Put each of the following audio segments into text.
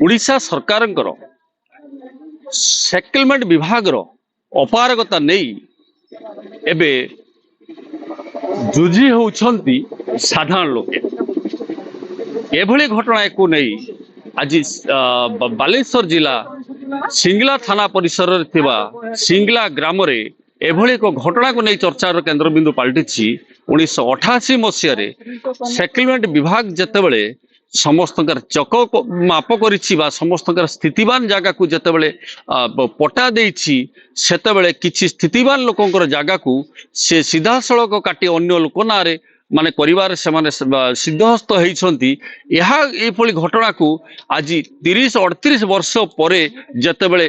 उड़ीसा सरकार सेटलमेंट विभाग अपारगता नहीं एबे जुझी होउछंती साधारण लोके एभली घटना को नहीं आज बालेश्वर जिला सिंगला थाना परिसर सिंगला ग्राम एभली एक घटना को नहीं चर्चार केन्द्रबिंदु पलटि 1988 मसीह सेटलमेंट विभाग जितेबले समस्त चक माप कर समस्त स्थितिवान जगह को जितेबले पटा देतेबले किसी स्थितिवान लोकंर जगह को से सीधा सड़क काटी अन्य लोक ना माने परिवार से माने सिद्धहस्त होती घटना को आज 30-38 वर्ष पर जितेबले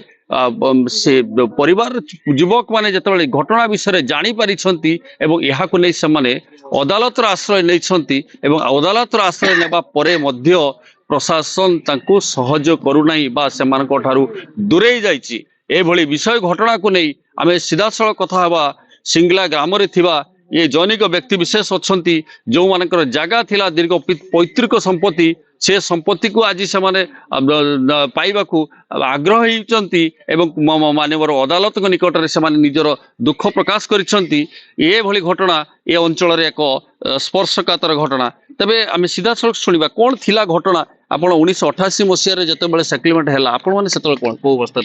से परिवार युवक माने जितेबले घटना विषय जानी पारिछंती एवं यहा को नहीं से अदालत आश्रय नहीं अदालत आश्रय नेबा परे मध्य प्रशासन तांको सहयोग करूनाही बा सेमानक ठारू दूरेई जाइछि एभली विषय घटना को नहीं आमे सीधा सड़क कथा हवा सिंगला ग्राम रे थिबा ये जैनिक व्यक्ति विशेष अच्छा जो मानकर जगह थिला दीर्घ पैतृक संपत्ति से संपत्ति को आज से पाइबा आग्रह होती मानवर अदालत निकट में निजर दुख प्रकाश करी घटना ये अंचल एक स्पर्शकातर घटना तेबे आम सीधा सड़क शुणा कौन थिला घटना आप 1988 मसीह जिते सेटलमेंट है आपण मैंने से कौ अवस्था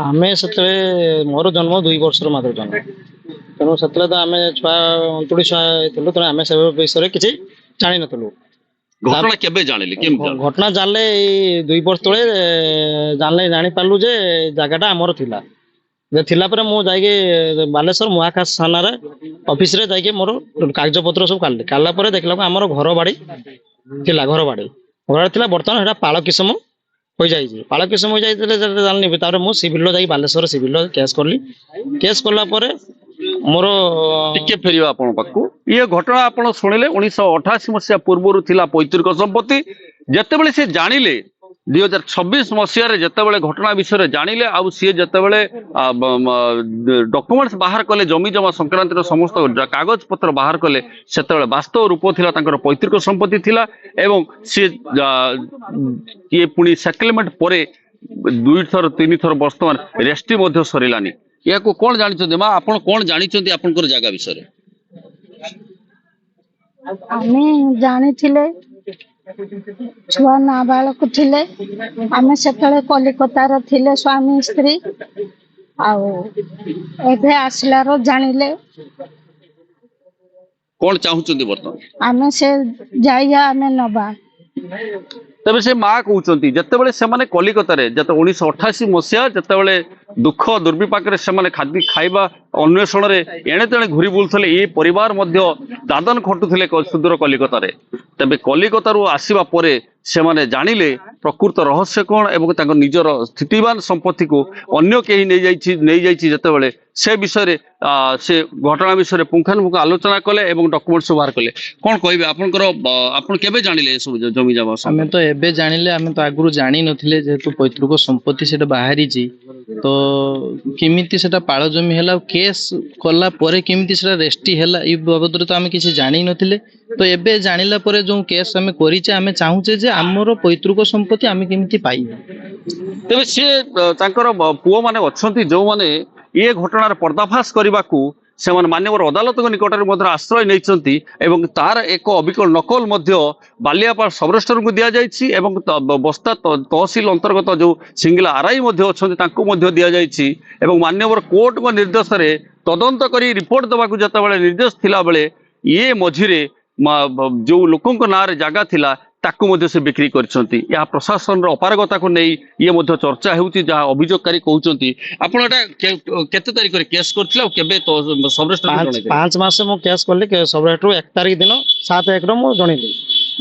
आम से मोर जन्म 2 वर्ष मात्र जन्म तेणु से तो आम छुआ 29 छुआ तेणु आम से विषय किसी जानी नु घटना केबे जानिले घटना जानले 2 वर्ष तले जानले जानी पालु जे जगहटा आमर थिला जे थिला पर मु जाइके बालेश्वर महाकाश थाना रे ऑफिस रे जाइके मोर कागज पत्र सब काढला पर देखला आमर घर बाड़ी थिला घर बाड़ी थिला बर्तमान हेटा पाळ किसम हो जाइए पाळ किसम हो जाइए जाननी तार मु सिविल जाई बालेश्वर सिविल केस करली केस करला पर मोर टिके फेरियो आपण पाखु ये घटना आपण सुनिले 1988 मसीहा पूर्व थिला पैतृक संपत्ति जेतेबेले से जानिले 2026 मसीह जितेबले घटना विषय जानिले आउ सी जितेबले डॉक्यूमेंट्स बाहर कले जमी जमा संक्रांत समस्त कागज पत्र बाहर कले सेतेबले वास्तव रूप थिला तांकर पैतृक संपत्ति थिला एवं सी ये पुनी सेटलमेंट परे 2 थर 3 थर वर्तमान रेस्टी मध्य सरिलानी या को कोन जानिछथि मा आपण कोन जानिछथि आपनकर जागा विषय आमे जानिथिले छुआ नाबालक थिले आमे सेतले कलिकतार थिले स्वामी स्त्री आउ एबे आसलारो जानिले कोन चाहुचंदी वर्तमान आमे से जाइया आमे नबा तबे से माँ कहते जितेबले से कलिकता 1988 मसीहा जितेबले दुख दुर्विपाक खाद्य खाइबा अन्वेषण एणे तेणे घूरी बुलुले ये परिवार दादन खटुले सुदूर कलिकता तेबे कलिकता आसवा पर से जानिले प्रकृत रहस्य कौन एवं निजर स्थितिवान संपत्ति को अन्य कहीं नहीं जाइए जितेबले से विषय से घटना विषय पुंखानुपुंख आलोचना कले एवं डॉक्यूमेंट्स बाहर कले कौन कहबे आपनकर आपन केबे जानिले सब जमी जमा हमें तो एबे जानिले हमें तो आगुरु जानी नथिले जेतु पैतृक संपत्ति सेटा बाहरी जी तो किमिति सेटा पाळ जमी हैला केस कला परे किमिति सेटा रेस्टी हैला ई बाबद तो हमें किसी जानी नथिले तो एबे जानिला परे जो केस हमें करिचे हमें चाहूचे जे हमरो पैतृक संपत्ति हमें किमिति पाई तबे से तांकर पुओ माने अछंती जो माने ये घटनार पर्दाफाश करने को से मान्यवर अदालत निकट में आश्रय नहीं एवं तार एक अविकल नकल बालियापाड़ सब रजिस्टर को दि जाए बस्ता तहसिल अंतर्गत जो सिंगला आरआई अच्छा दि जाए मान्यवर कोर्ट निर्देश तदंत कर रिपोर्ट देवाक जिते निर्देश थिला बेले ये मझिरे जो लोकों ना जगह थिला ताकू मध्य से बिक्री करछंती या प्रशासन अपारगता को नहीं ये मध्य चर्चा होउची जहा अभियोगकारी कहउचंती आपण एटा केते तारिख रे केस करथिला केबे तो सब रजिस्टर 5 मास मो केस करले सब रजिस्टर 1 तारिख दिन 7/1 रो मो जणैली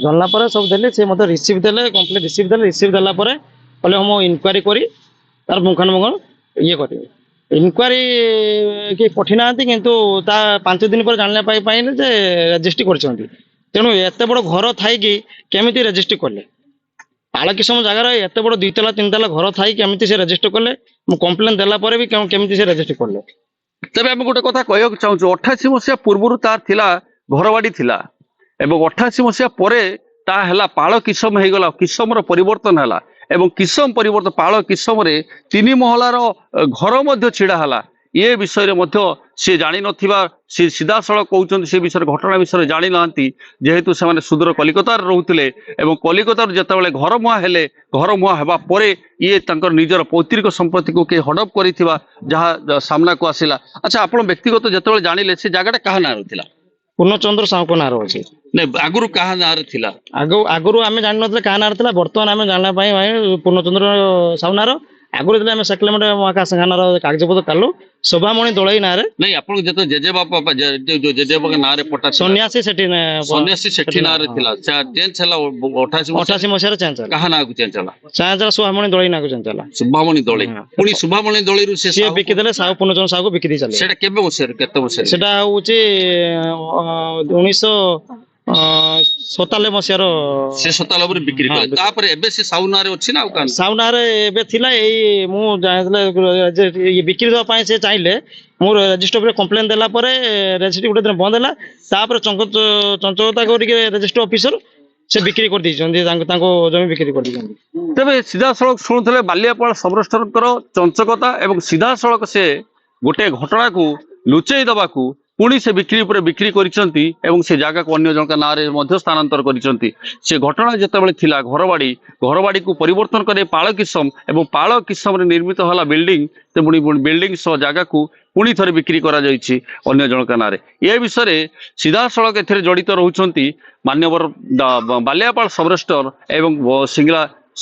जनला परे सब देले से मते रिसीव देले कंप्लीट रिसीव देला परे कहले हम इंक्वायरी करी तार मुखन मुखन ये करी इंक्वायरी के पठिना किंतु ता 5 दिन पर जानले पाइले जे रजिस्ट्री करछंती तेणु एत बड़ घर थी केमी रेजिस्ट्री कले पाल किसम जगार एत बड़ 2 तला 3 तला घर थी केमी से रेजिस्टर कले कंप्लेन देला पर भी केमी से रेजिस्टर कले तेज आम गोटे कथा कह चाहूँ 88 मसीहा पूर्व तार थिला घर बाड़ी थिला एवं 88 मसीहा पर ତାହା ହେଲା ପାଳ କିସମ ହେଇଗଲା, କିସମର ପରିବର୍ତ୍ତନ ହେଲା ଏବଂ କିସମ ପରିବର୍ତ୍ତନ ପାଳ କିସମରେ 3 ମହଲାର ଘର ମଧ୍ୟ ଛିଡ଼ା ହେଲା। ଏ ବିଷୟରେ ମଧ୍ୟ ସେ ଜାଣିନଥିବା, ସେ ସିଧାସଳଖ କହୁଛନ୍ତି ସେ ବିଷୟରେ ଘଟଣା ବିଷୟରେ ଜାଣିନାହାନ୍ତି, ଯେହେତୁ ସେମାନେ ସୁଦୂର କଲିକତାରେ ରହୁଥିଲେ ଏବଂ କଲିକତାରୁ ଯେତେବେଳେ ଘରମୁହାଁ ହେଲେ, ଘରମୁହାଁ ହେବା ପରେ ଇଏ ତାଙ୍କର ନିଜର ପୈତୃକ ସମ୍ପତ୍ତିକୁ କିଏ ହଡପ କରିଥିବା ଯାହା ସାମ୍ନାକୁ ଆସିଲା। ଆଚ୍ଛା, ଆପଣ ବ୍ୟକ୍ତିଗତ ଯେତେବେଳେ ଜାଣିଲେ ସେ ଜାଗାଟା କାହା ନାଁରେ ଥିଲା? ପୂର୍ଣ୍ଣଚନ୍ଦ୍ର ସାହୁଙ୍କ ନାଁରେ ଅଛି। ନାଇଁ, ଆଗରୁ କାହା ନାଁରେ ଥିଲା? ଆଗରୁ ଆମେ ଜାଣିନଥିଲେ କାହା ନାଁରେ ଥିଲା, ବର୍ତ୍ତମାନ ଆମେ ଜାଣିଲା ପାଇଁ ପୂର୍ଣ୍ଣଚନ୍ଦ୍ର ସାହୁ ନାଁର। ଆଗରୁ ଯେତେବେଳେ ଆମେ ସେଟଲମେଣ୍ଟ ମହାକାଶ ଗାନାର କାଗଜପତ୍ର କାଢିଲୁ ଶୋଭାମଣି ଦଳେଇ ନାଁରେ। ନାଇଁ, ଆପଣ ଯେତେବେଳେ ଜେଜେବାପା ଜେଜେବାପାଙ୍କ ନାଁରେ ପଟା ଥିଲା, ସନ୍ନ୍ୟାସୀ ସେଠି ସନ୍ନ୍ୟାସୀ ସେଠି ନାଁରେ ଥିଲା, ଚେଞ୍ଜ ହେଲା 88 ମସିହାରେ ଚେଞ୍ଜ ହେଲା। କାହା ନାଁକୁ ଚେଞ୍ଜ ହେଲା? ଶୋଭାମଣି ଦଳେଇ ନାଁକୁ ଚେଞ୍ଜ ହେଲା। ଶୁଭାମଣି ଦଳେଇ। ପୁଣି ଶୁଭାମଣି ଦଳେଇରୁ ସିଏ ବିକିଦେଲେ ସାହୁ, ପୂର୍ଣ୍ଣଚନ୍ଦ୍ର ସାହୁକୁ ବିକି ଦେଇ ଚାଲେ। ସେଟା କେବେ ମସିହାରେ, କେତେ ମସିହାରେ? ସେଟା ହଉଛି 1997 ମସିହାର। ସେ 97 ବିକ୍ରି କଲେ। ତାପରେ ଏବେ ସେ ସାହୁ ନାଁରେ ଅଛି ନା ଆଉ କାହା? ସାହୁ ନାଁରେ ଏବେ ଥିଲା। ଏଇ ମୁଁ ଜାଣିଥିଲି ବିକ୍ରି ଦେବା ପାଇଁ ସେ ଚାହିଁଲେ, ମୁଁ ରେଜିଷ୍ଟର ଉପରେ କମ୍ପ୍ଲେନ ଦେଲା ପରେ ରେଜିଷ୍ଟ୍ରି ଗୋଟେ ଦିନ ବନ୍ଦ ହେଲା। ତାପରେ ଚଞ୍ଚଳତା କରିକି ରେଜିଷ୍ଟର ଅଫିସର ସେ ବିକ୍ରି କରିଦେଇଛନ୍ତି, ତାଙ୍କ ଜମି ବିକ୍ରି କରିଦେଇଛନ୍ତି। ତେବେ ସିଧାସଳଖ ଶୁଣୁଥିଲେ ବାଲିଆପାଳ ସବରେଷ୍ଟରଙ୍କର ଚଞ୍ଚକତା ଏବଂ ସିଧାସଳଖ ସେ ଗୋଟେ ଘଟଣାକୁ ଲୁଚେଇ ଦେବାକୁ ପୁଣି ସେ ବିକ୍ରି ଉପରେ ବିକ୍ରି କରିଛନ୍ତି ଏବଂ ସେ ଜାଗାକୁ ଅନ୍ୟ ଜଣଙ୍କ ନାଁରେ ମଧ୍ୟ ସ୍ଥାନାନ୍ତର କରିଛନ୍ତି। ସେ ଘଟଣା ଯେତେବେଳେ ଥିଲା ଘରବାଡିକୁ ପରିବର୍ତ୍ତନ କରି ପାଳ କିସମ ଏବଂ ପାଳ କିସମରେ ନିର୍ମିତ ହେଲା ବିଲ୍ଡିଂ, ତେଣୁ ବିଲ୍ଡିଂ ସହ ଜାଗାକୁ ପୁଣି ଥରେ ବିକ୍ରି କରାଯାଇଛି ଅନ୍ୟ ଜଣଙ୍କ ନାଁରେ। ଏ ବିଷୟରେ ସିଧାସଳଖ ଏଥିରେ ଜଡ଼ିତ ରହୁଛନ୍ତି ମାନ୍ୟବର ବାଲିଆପାଳ ସବରେଷ୍ଟର ଏବଂ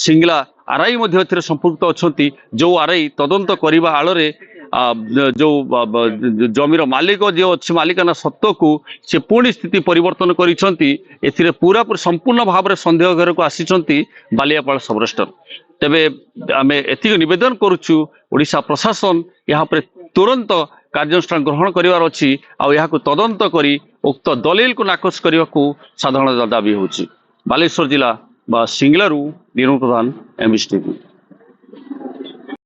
ସିଙ୍ଗଲା ଆର୍ଆଇ ମଧ୍ୟ ଏଥିରେ ସମ୍ପୃକ୍ତ ଅଛନ୍ତି। ଯେଉଁ ଆର୍ଆଇ ତଦନ୍ତ କରିବା ଆଳରେ ଯୋଉ ଜମିର ମାଲିକ ଯିଏ ଅଛି, ମାଲିକାନା ସତ୍ତ୍ୱକୁ ସେ ପୁଣି ସ୍ଥିତି ପରିବର୍ତ୍ତନ କରିଛନ୍ତି। ଏଥିରେ ପୁରାପୁରି ସମ୍ପୂର୍ଣ୍ଣ ଭାବରେ ସନ୍ଦେହ ଘରକୁ ଆସିଛନ୍ତି ବାଲିଆପାଳ ସବରେଷ୍ଟର। ତେବେ ଆମେ ଏତିକି ନିବେଦନ କରୁଛୁ, ଓଡ଼ିଶା ପ୍ରଶାସନ ଏହା ଉପରେ ତୁରନ୍ତ କାର୍ଯ୍ୟାନୁଷ୍ଠାନ ଗ୍ରହଣ କରିବାର ଅଛି ଆଉ ଏହାକୁ ତଦନ୍ତ କରି ଉକ୍ତ ଦଲିଲକୁ ନାକଚ କରିବାକୁ ସାଧାରଣ ଦାବି ହେଉଛି। ବାଲେଶ୍ୱର ଜିଲ୍ଲା ବା ସିଙ୍ଗଲାରୁ ନିରମ ପ୍ରଧାନ, MBC TV।